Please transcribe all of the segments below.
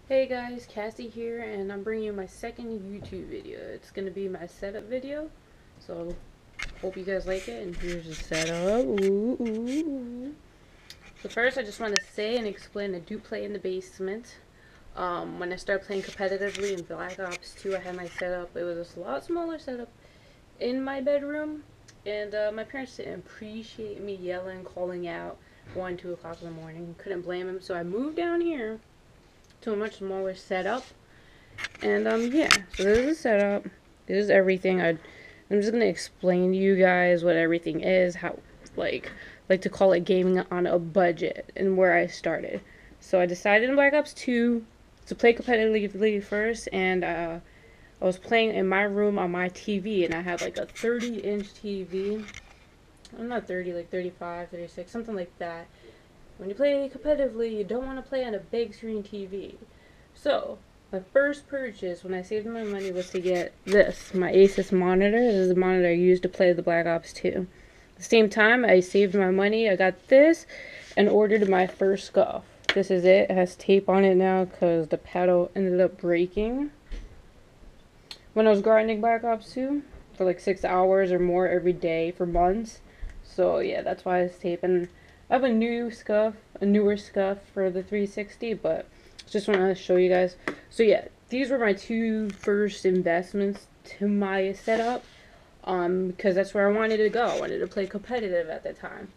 Hey guys, Cassie here, and I'm bringing you my second YouTube video. It's gonna be my setup video, so hope you guys like it. And here's the setup. Ooh, ooh, ooh. So first, I just want to say and explain I do play in the basement. When I started playing competitively in Black Ops 2, I had my setup. It was a lot smaller setup in my bedroom, and my parents didn't appreciate me yelling, calling out 1, 2 o'clock in the morning. Couldn't blame them, so I moved down here to a much smaller setup. And yeah, so this is the setup. This is everything. I'm just gonna explain to you guys what everything is, how like to call it gaming on a budget and where I started. So I decided in Black Ops 2 to play competitively first, and I was playing in my room on my TV, and I had like a 30-inch TV. I'm not 30, like 35, 36, something like that. When you play competitively, you don't want to play on a big screen TV. So, my first purchase when I saved my money was to get this, my Asus monitor. This is the monitor I used to play the Black Ops 2. At the same time, I saved my money. I got this and ordered my first scuff. This is it. It has tape on it now because the paddle ended up breaking. When I was grinding Black Ops 2 for like 6 hours or more every day for months. So yeah, that's why it's tape. And I have a newer scuff for the 360, but just want to show you guys. So yeah, these were my two first investments to my setup, because that's where I wanted to go. I wanted to play competitive at the time.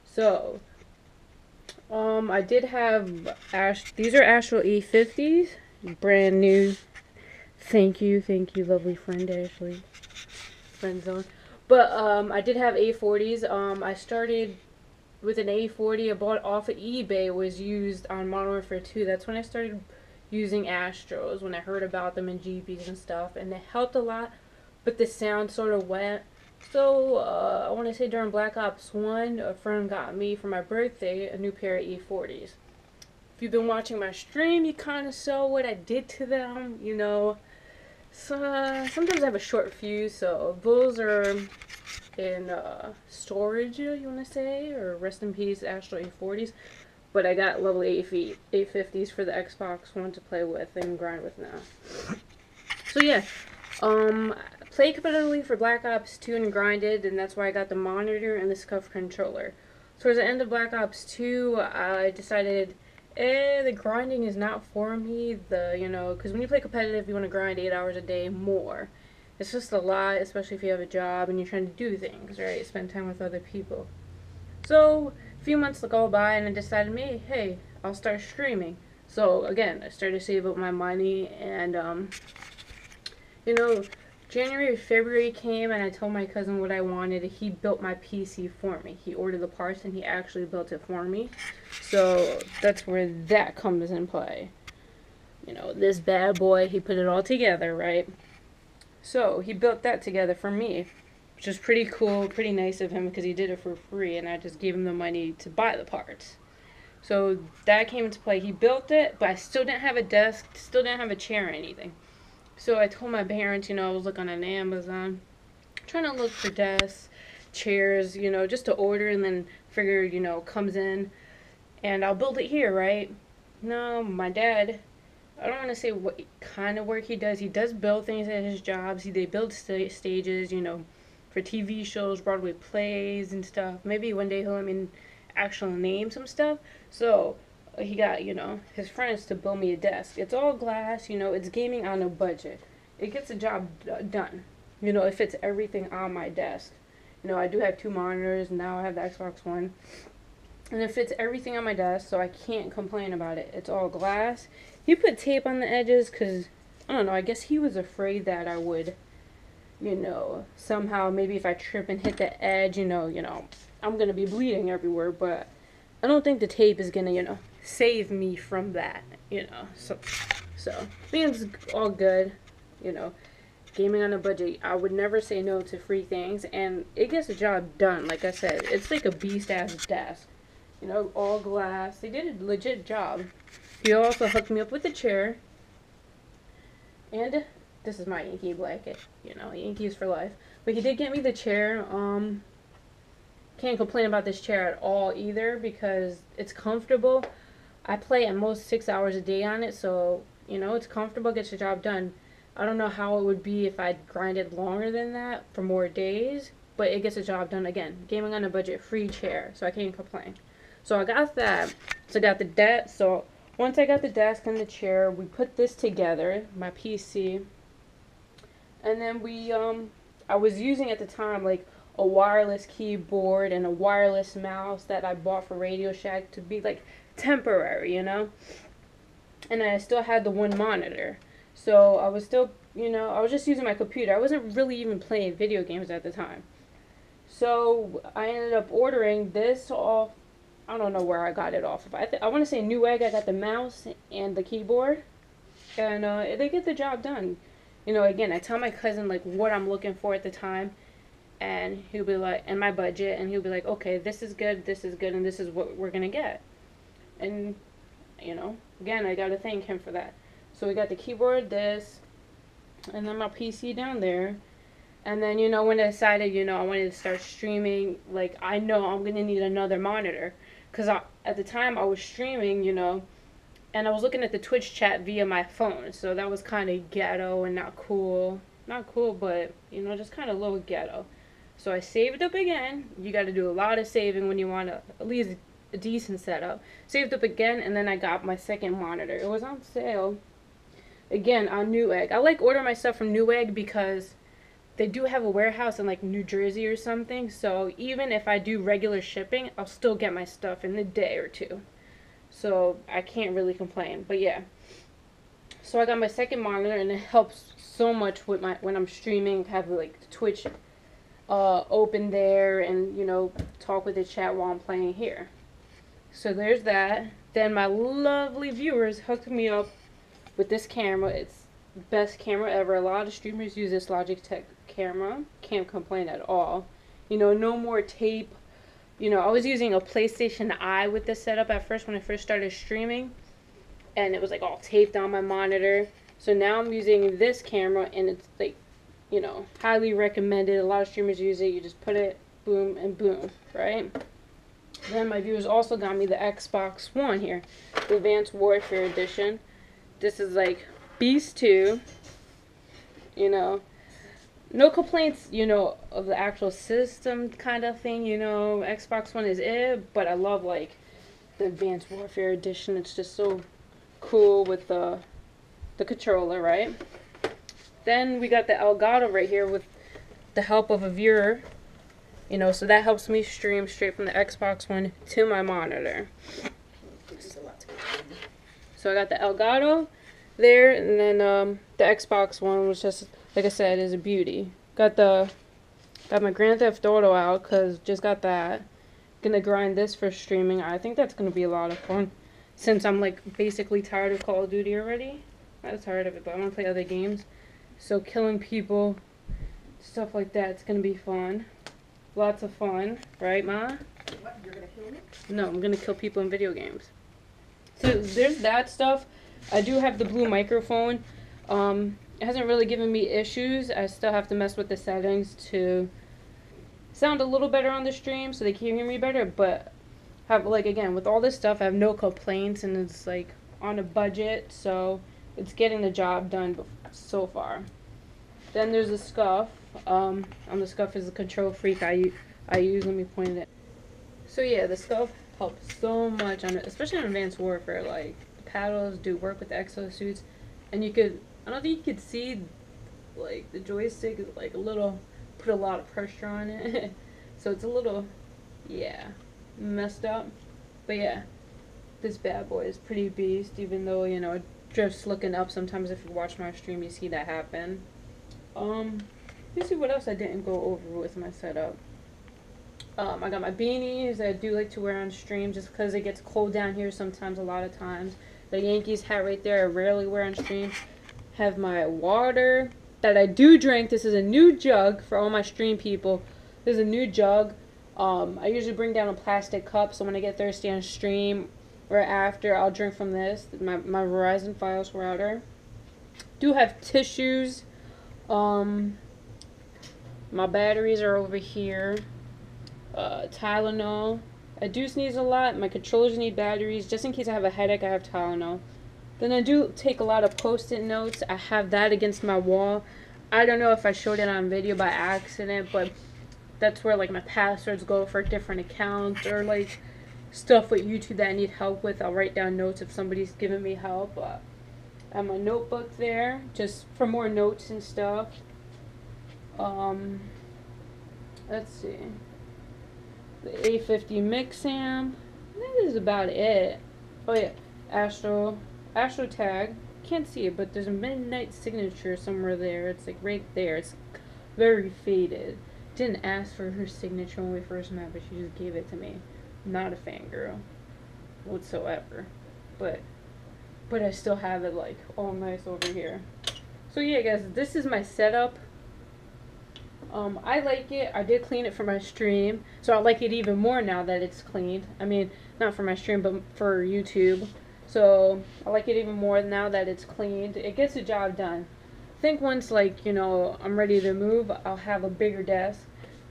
So, I did have these are Astral E50s, brand new. Thank you, lovely friend Ashley, friend zone. But I did have A40s. I started with an A40 I bought off of eBay. It was used on Modern Warfare 2. That's when I started using Astros, when I heard about them in GPs and stuff, and it helped a lot, but the sound sort of went. So, I want to say during Black Ops 1, a friend got me for my birthday a new pair of E40s. If you've been watching my stream, you kind of saw what I did to them, you know. So, sometimes I have a short fuse, so those are in storage, you want to say, or rest in peace, Astro A40s. But I got level A50s for the Xbox One to play with and grind with now. So yeah, played competitively for Black Ops 2 and grinded, and that's why I got the monitor and the scuff controller. Towards the end of Black Ops 2, I decided, the grinding is not for me. Because when you play competitive, you want to grind 8 hours a day more. It's just a lot, especially if you have a job and you're trying to do things, right? Spend time with other people. So, a few months go by, and I decided, hey, I'll start streaming. So, again, I started to save up my money, and, you know, January, February came, and I told my cousin what I wanted. He built my PC for me. He ordered the parts, and he actually built it for me. So, that's where that comes in play. This bad boy, he put it all together, right? So, he built that together for me, which is pretty cool, pretty nice of him because he did it for free, and I just gave him the money to buy the parts. So, that came into play. He built it, but I still didn't have a desk, still didn't have a chair or anything. So I told my parents, I was looking on Amazon, trying to look for desks, chairs, just to order, and then figure, comes in, and I'll build it here, right? No, my dad, I don't want to say what kind of work he does. He does build things at his jobs. They build stages, for TV shows, Broadway plays, and stuff. Maybe one day he'll let me actually name some stuff. So he got, his friends to build me a desk. It's all glass, it's gaming on a budget. It gets the job done. It fits everything on my desk. I do have two monitors. Now I have the Xbox One. And it fits everything on my desk, so I can't complain about it. It's all glass. He put tape on the edges because, I don't know, I guess he was afraid that I would, somehow, maybe if I trip and hit the edge, I'm going to be bleeding everywhere. But I don't think the tape is going to, save me from that, So I think it's all good, gaming on a budget. I would never say no to free things, and it gets the job done. Like I said, it's like a beast-ass desk. All glass. They did a legit job. He also hooked me up with a chair. And this is my Yankee blanket. Yankees for life. But he did get me the chair. Can't complain about this chair at all either because it's comfortable. I play at most 6 hours a day on it, so You know, it's comfortable, gets the job done. I don't know how it would be if I'd grinded longer than that for more days, but it gets the job done. Again, gaming on a budget, free chair, so I can't complain. So I got that. So I got the desk. So once I got the desk and the chair, we put this together, my PC, and then I was using at the time like a wireless keyboard and a wireless mouse that I bought for Radio Shack to be like temporary, you know. And I still had the one monitor. So I was still, you know, I was just using my computer. I wasn't really even playing video games at the time. So I ended up ordering this off, I don't know where I got it off of. I want to say Newegg. I got the mouse and the keyboard. And they get the job done. You know, again, I tell my cousin like what I'm looking for at the time. And he'll be like, and my budget. And he'll be like, okay, this is good, and this is what we're going to get. And, you know, again, I got to thank him for that. So we got the keyboard, this, and then my PC down there. And then, you know, when I decided, you know, I wanted to start streaming, like, I know I'm going to need another monitor. Because at the time I was streaming, you know, and I was looking at the Twitch chat via my phone. So that was kind of ghetto and not cool. Not cool, but, you know, just kind of a little ghetto. So I saved up again. You got to do a lot of saving when you want at least a decent setup. Saved up again, and then I got my second monitor. It was on sale. Again, on Newegg. I like ordering my stuff from Newegg because they do have a warehouse in like New Jersey or something. So even if I do regular shipping, I'll still get my stuff in a day or two. So I can't really complain. But yeah. So I got my second monitor, and it helps so much with when I'm streaming. Have like Twitch open there, and you know, talk with the chat while I'm playing here. So there's that. Then my lovely viewers hooked me up with this camera. It's the best camera ever. A lot of streamers use this Logitech camera. Can't complain at all. You know, no more tape. You know, I was using a PlayStation Eye with this setup at first when I first started streaming, and it was like all taped on my monitor. So now I'm using this camera, and it's like, you know, highly recommended. A lot of streamers use it. You just put it, boom, and boom, right? Then my viewers also got me the Xbox One here, the Advanced Warfare Edition. This is like Beast 2, you know. No complaints, you know, of the actual system kind of thing, you know. Xbox One is it, but I love like the Advanced Warfare Edition. It's just so cool with the controller, right? Then we got the Elgato right here with the help of a viewer. You know, so that helps me stream straight from the Xbox One to my monitor. So I got the Elgato there, and then the Xbox One, which just, like I said, is a beauty. Got my Grand Theft Auto out, because just got that. Gonna grind this for streaming. I think that's gonna be a lot of fun, since I'm like basically tired of Call of Duty already. Not tired of it, but I want to play other games. So killing people, stuff like that, it's gonna be fun. Lots of fun, right, Ma? What, you're gonna kill me? No, I'm gonna kill people in video games. So there's that stuff. I do have the blue microphone. It hasn't really given me issues. I still have to mess with the settings to sound a little better on the stream so they can hear me better. But have, like, again, with all this stuff, I have no complaints, and it's like on a budget, so it's getting the job done so far. Then there's the Scuff. On the Scuff is the Control Freak I use. Let me point it. So yeah, the Scuff helps so much on it, especially on Advanced Warfare. Like, the paddles do work with the exosuits, and you could, I don't think you could see, like, the joystick is like a little, put a lot of pressure on it. So it's a little, yeah, messed up. But yeah, this bad boy is pretty beast, even though, you know, it drifts looking up sometimes. If you watch my stream, you see that happen. Let's see what else I didn't go over with my setup. I got my beanies that I do like to wear on stream just because it gets cold down here sometimes, a lot of times. The Yankees hat right there I rarely wear on stream. Have my water that I do drink. This is a new jug for all my stream people. This is a new jug. I usually bring down a plastic cup, so when I get thirsty on stream or after, I'll drink from this. My Verizon Fios router. Do have tissues. My batteries are over here. Tylenol. I do sneeze a lot. My controllers need batteries. Just in case I have a headache, I have Tylenol. Then I do take a lot of post-it notes. I have that against my wall. I don't know if I showed it on video by accident, but that's where like my passwords go for different accounts, or like stuff with YouTube that I need help with. I'll write down notes if somebody's giving me help. I have my notebook there just for more notes and stuff. Let's see. The A50 mix amp. That is about it. Oh yeah, Astro tag. Can't see it, but there's a midnight signature somewhere there. It's like right there. It's very faded. Didn't ask for her signature when we first met, but she just gave it to me. Not a fangirl whatsoever, but I still have it like all nice over here. So yeah, guys, this is my setup. I like it. I did clean it for my stream, so I like it even more now that it's cleaned. I mean, not for my stream, but for YouTube. So I like it even more now that it's cleaned. It gets the job done. I think once, like, you know, I'm ready to move, I'll have a bigger desk,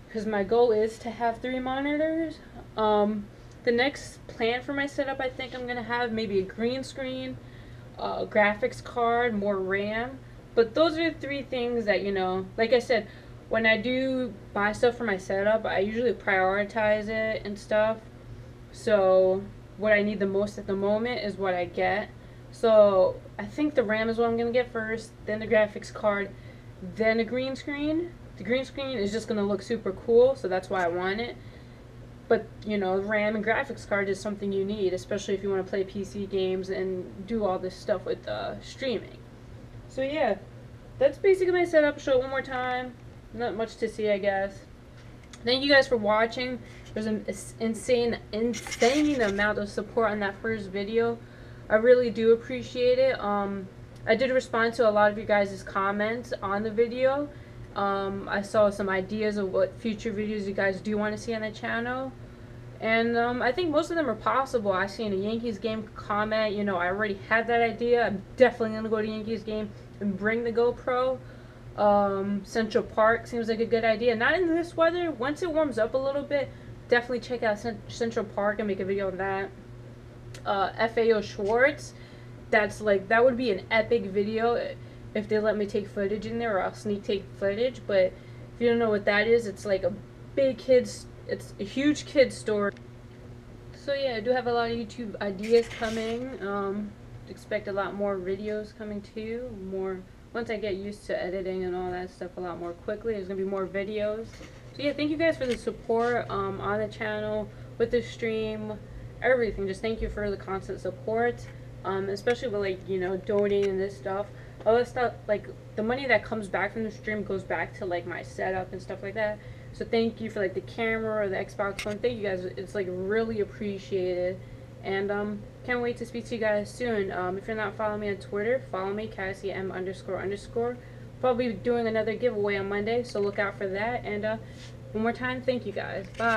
because my goal is to have 3 monitors. The next plan for my setup, I think I'm gonna have maybe a green screen, graphics card, more RAM. But those are 3 things that, you know, like I said, when I do buy stuff for my setup, I usually prioritize it and stuff. So what I need the most at the moment is what I get. So I think the RAM is what I'm going to get first, then the graphics card, then a green screen. The green screen is just going to look super cool, so that's why I want it. But, you know, RAM and graphics card is something you need, especially if you want to play PC games and do all this stuff with streaming. So yeah, that's basically my setup. Show it one more time. Not much to see, I guess. Thank you guys for watching. There's an insane amount of support on that first video. I really do appreciate it. I did respond to a lot of you guys' comments on the video. I saw some ideas of what future videos you guys do want to see on the channel. And I think most of them are possible. I seen a Yankees game comment. You know, I already had that idea. I'm definitely going to go to Yankees game and bring the GoPro. Central Park seems like a good idea. Not in this weather. Once it warms up a little bit, definitely check out Central Park and make a video of that. FAO Schwartz, that would be an epic video if they let me take footage in there, or I'll sneak take footage. But if you don't know what that is, it's like a it's a huge kids store. So yeah, I do have a lot of YouTube ideas coming. Expect a lot more videos coming too. Once I get used to editing and all that stuff a lot more quickly, there's going to be more videos. So yeah, thank you guys for the support on the channel, with the stream, everything. Just thank you for the constant support, especially with, like, you know, donating this stuff. All this stuff, like, the money that comes back from the stream goes back to, like, my setup and stuff like that. So thank you for, like, the camera or the Xbox One. Thank you guys. It's, like, really appreciated. And can't wait to speak to you guys soon. If you're not following me on Twitter, follow me, Cassie M__. Probably doing another giveaway on Monday, so look out for that. And one more time, thank you guys. Bye.